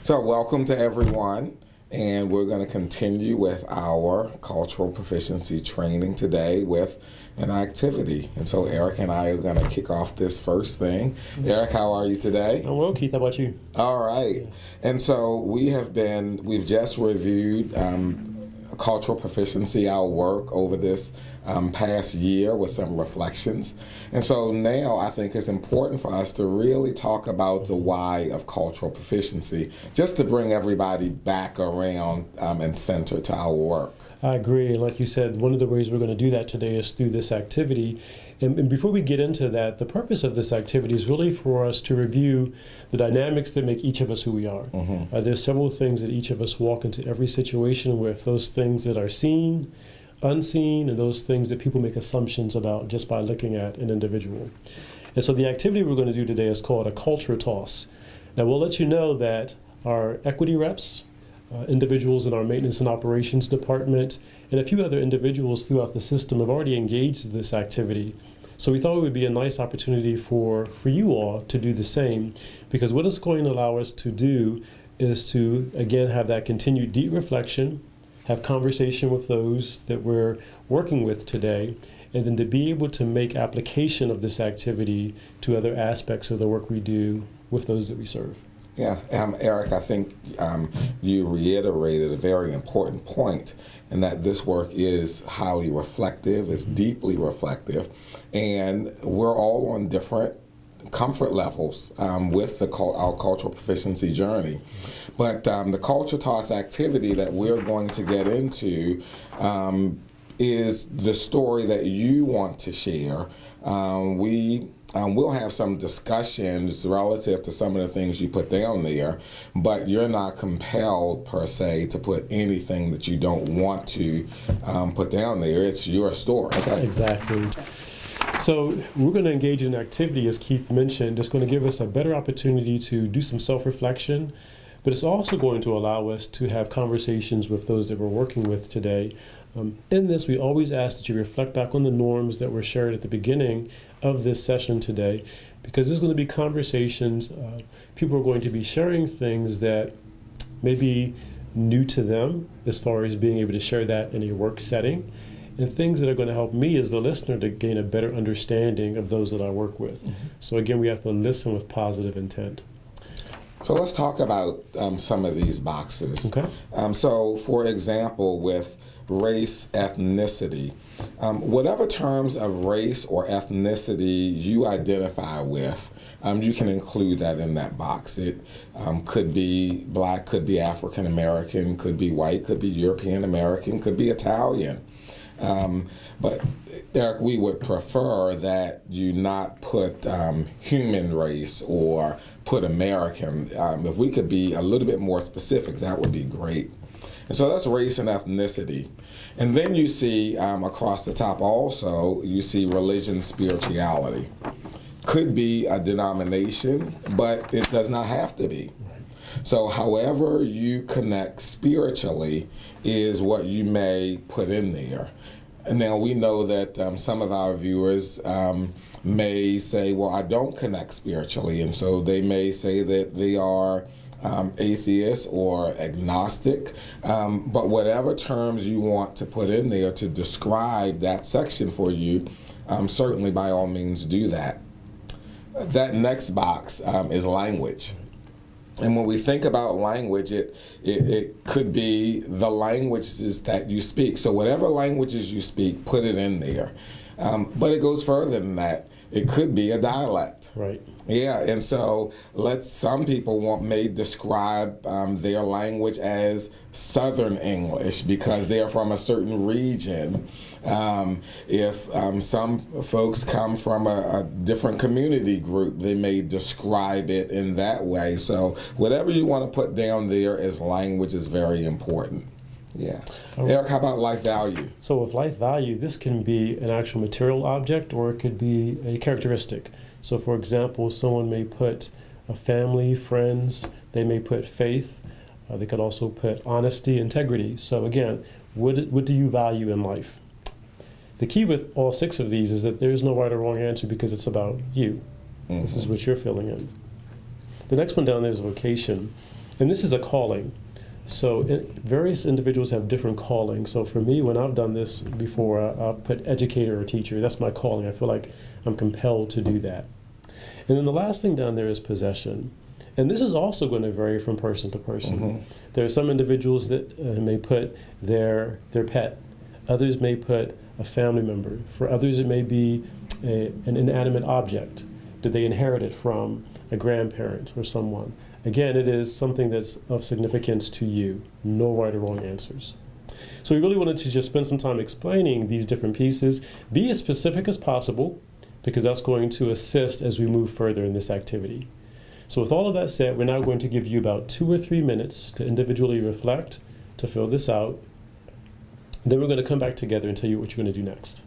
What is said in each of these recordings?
So, welcome to everyone, and we're going to continue with our cultural proficiency training today with an activity. And so, Eric and I are going to kick off this first thing. Eric, how are you today? I'm well, Keith. How about you? All right. And so, we've just reviewed cultural proficiency, our work over this past year with some reflections. And so now I think it's important for us to really talk about the why of cultural proficiency, just to bring everybody back around and center to our work. I agree. And like you said, one of the ways we're going to do that today is through this activity. And before we get into that, the purpose of this activity is really for us to review the dynamics that make each of us who we are. There's several things that each of us walk into every situation with, those things that are seen, unseen, and those things that people make assumptions about just by looking at an individual. And so the activity we're going to do today is called a culture toss. Now we'll let you know that our equity reps, individuals in our maintenance and operations department, and a few other individuals throughout the system have already engaged in this activity. So we thought it would be a nice opportunity for you all to do the same, because what it's going to allow us to do is to, again, have that continued deep reflection, have conversation with those that we're working with today, and then to be able to make application of this activity to other aspects of the work we do with those that we serve. Yeah, Eric, I think you reiterated a very important point, in that this work is highly reflective, it's deeply reflective, and we're all on different comfort levels with our cultural proficiency journey. But the Culture Toss activity that we're going to get into is the story that you want to share. We'll have some discussions relative to some of the things you put down there, but you're not compelled, per se, to put anything that you don't want to put down there. It's your story. Okay? Exactly. So we're going to engage in an activity, as Keith mentioned. It's going to give us a better opportunity to do some self-reflection, but it's also going to allow us to have conversations with those that we're working with today. In this, we always ask that you reflect back on the norms that were shared at the beginning of this session today, because there's going to be conversations. People are going to be sharing things that may be new to them as far as being able to share that in a work setting, and things that are going to help me as the listener to gain a better understanding of those that I work with. So again, we have to listen with positive intent. So let's talk about some of these boxes. Okay. So for example, with race, ethnicity, whatever terms of race or ethnicity you identify with, you can include that in that box. It could be Black, could be African American, could be white, could be European American, could be Italian. But Eric, we would prefer that you not put human race or put American. If we could be a little bit more specific, that would be great. And so that's race and ethnicity. And then you see across the top also, you see religion, spirituality. Could be a denomination, but it does not have to be. So however you connect spiritually is what you may put in there. And now we know that some of our viewers may say, well, I don't connect spiritually. And so they may say that they are atheist or agnostic. But whatever terms you want to put in there to describe that section for you, certainly by all means do that. That next box is language. And when we think about language, it could be the languages that you speak. So whatever languages you speak, put it in there. But it goes further than that. It could be a dialect. Right. Yeah, and so some people may describe their language as Southern English because they're from a certain region. If some folks come from a different community group, they may describe it in that way. So whatever you want to put down there as language is very important. Yeah. Eric, how about life value? So with life value, this can be an actual material object or it could be a characteristic. So for example, someone may put a family, friends, they may put faith, they could also put honesty, integrity. So again, what do you value in life? The key with all 6 of these is that there is no right or wrong answer because it's about you. This is what you're filling in. The next one down there is vocation. And this is a calling. So various individuals have different callings. So for me, when I've done this before, I'll put educator or teacher. That's my calling. I feel like I'm compelled to do that. And then the last thing down there is possession. And this is also going to vary from person to person. Mm-hmm. There are some individuals that may put their pet. Others may put a family member. For others, it may be an inanimate object. Did they inherit it from a grandparent or someone? Again, it is something that's of significance to you. No right or wrong answers. So we really wanted to just spend some time explaining these different pieces. Be as specific as possible, because that's going to assist as we move further in this activity. So with all of that said, we're now going to give you about 2 or 3 minutes to individually reflect, to fill this out. And then we're going to come back together and tell you what you're going to do next.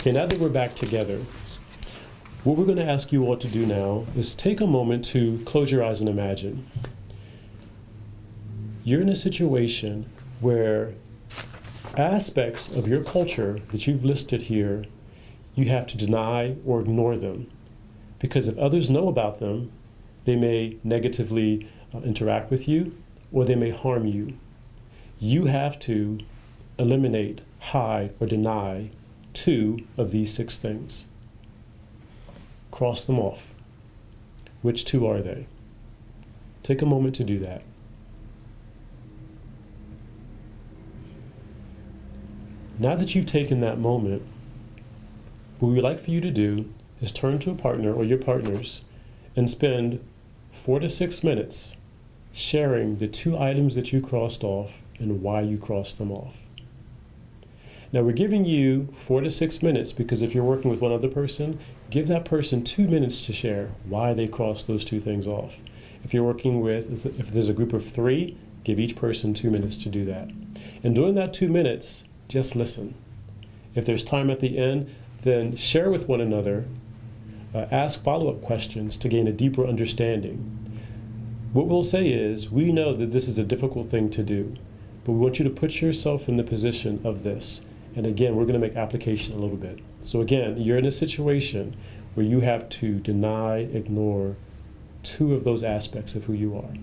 Okay, now that we're back together, what we're going to ask you all to do now is take a moment to close your eyes and imagine. You're in a situation where aspects of your culture that you've listed here, you have to deny or ignore them. Because if others know about them, they may negatively interact with you, or they may harm you. You have to eliminate, hide, or deny 2 of these 6 things. Cross them off. Which 2 are they? Take a moment to do that. Now that you've taken that moment, what we'd like for you to do is turn to a partner or your partners and spend 4 to 6 minutes sharing the 2 items that you crossed off and why you crossed them off. Now we're giving you 4 to 6 minutes because if you're working with one other person, give that person 2 minutes to share why they crossed those 2 things off. If you're working with, if there's a group of 3, give each person 2 minutes to do that. And during that 2 minutes, just listen. If there's time at the end, then share with one another, ask follow-up questions to gain a deeper understanding. What we'll say is, we know that this is a difficult thing to do, but we want you to put yourself in the position of this. And again, we're going to make application a little bit. So again, you're in a situation where you have to deny, ignore 2 of those aspects of who you are.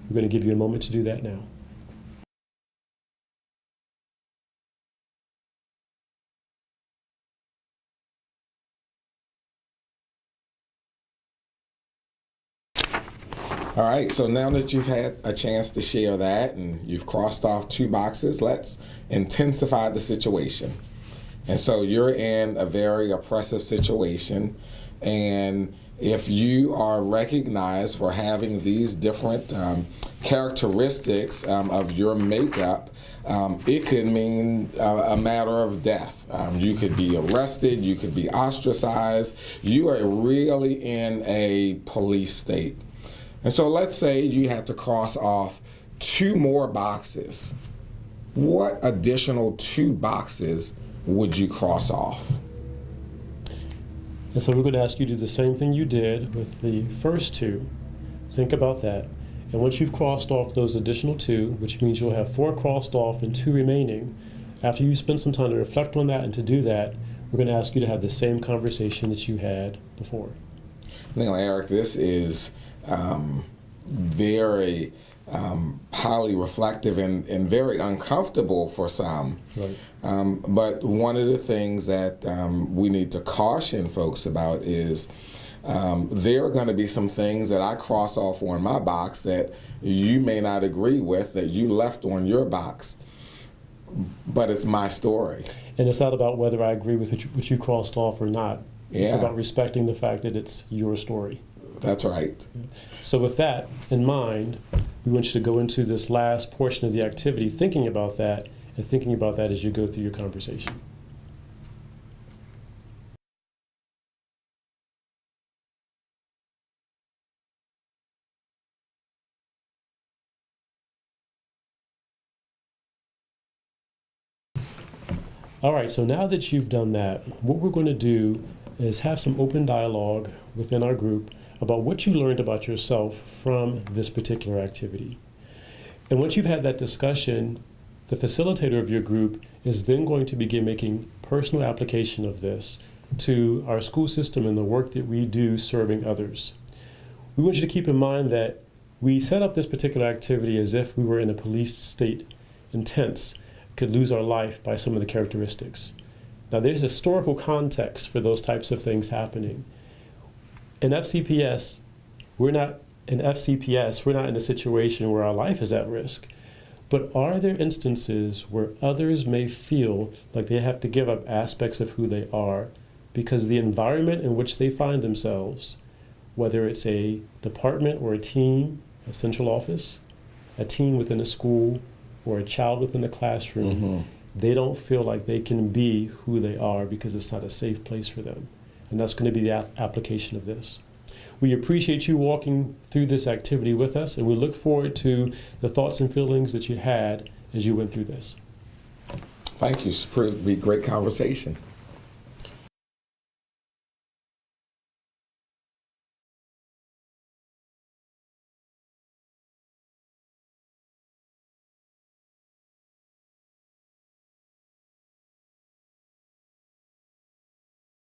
We're going to give you a moment to do that now. All right, so now that you've had a chance to share that and you've crossed off 2 boxes, let's intensify the situation. And so you're in a very oppressive situation, and if you are recognized for having these different characteristics of your makeup, it could mean a matter of death. You could be arrested, you could be ostracized. You are really in a police state. And so let's say you had to cross off 2 more boxes. What additional 2 boxes would you cross off? And so we're going to ask you to do the same thing you did with the first 2. Think about that. And once you've crossed off those additional 2, which means you'll have 4 crossed off and 2 remaining, after you spend some time to reflect on that and to do that, we're going to ask you to have the same conversation that you had before. Now, Eric, this is very highly reflective and very uncomfortable for some. Right. But one of the things that we need to caution folks about is there are going to be some things that I cross off on my box that you may not agree with, that you left on your box. But it's my story. And it's not about whether I agree with what you crossed off or not. It's about respecting the fact that it's your story. That's right. So with that in mind, we want you to go into this last portion of the activity thinking about that, and thinking about that as you go through your conversation. All right, so now that you've done that, what we're going to do is have some open dialogue within our group about what you learned about yourself from this particular activity. And once you've had that discussion, the facilitator of your group is then going to begin making personal application of this to our school system and the work that we do serving others. We want you to keep in mind that we set up this particular activity as if we were in a police state intense, could lose our life by some of the characteristics. Now, there's historical context for those types of things happening. In FCPS, we're not in a situation where our life is at risk. But are there instances where others may feel like they have to give up aspects of who they are because the environment in which they find themselves, whether it's a department or a team, a central office, a team within a school, or a child within the classroom, they don't feel like they can be who they are because it's not a safe place for them. And that's going to be the application of this. We appreciate you walking through this activity with us, and we look forward to the thoughts and feelings that you had as you went through this. Thank you. It's proved to be a great conversation.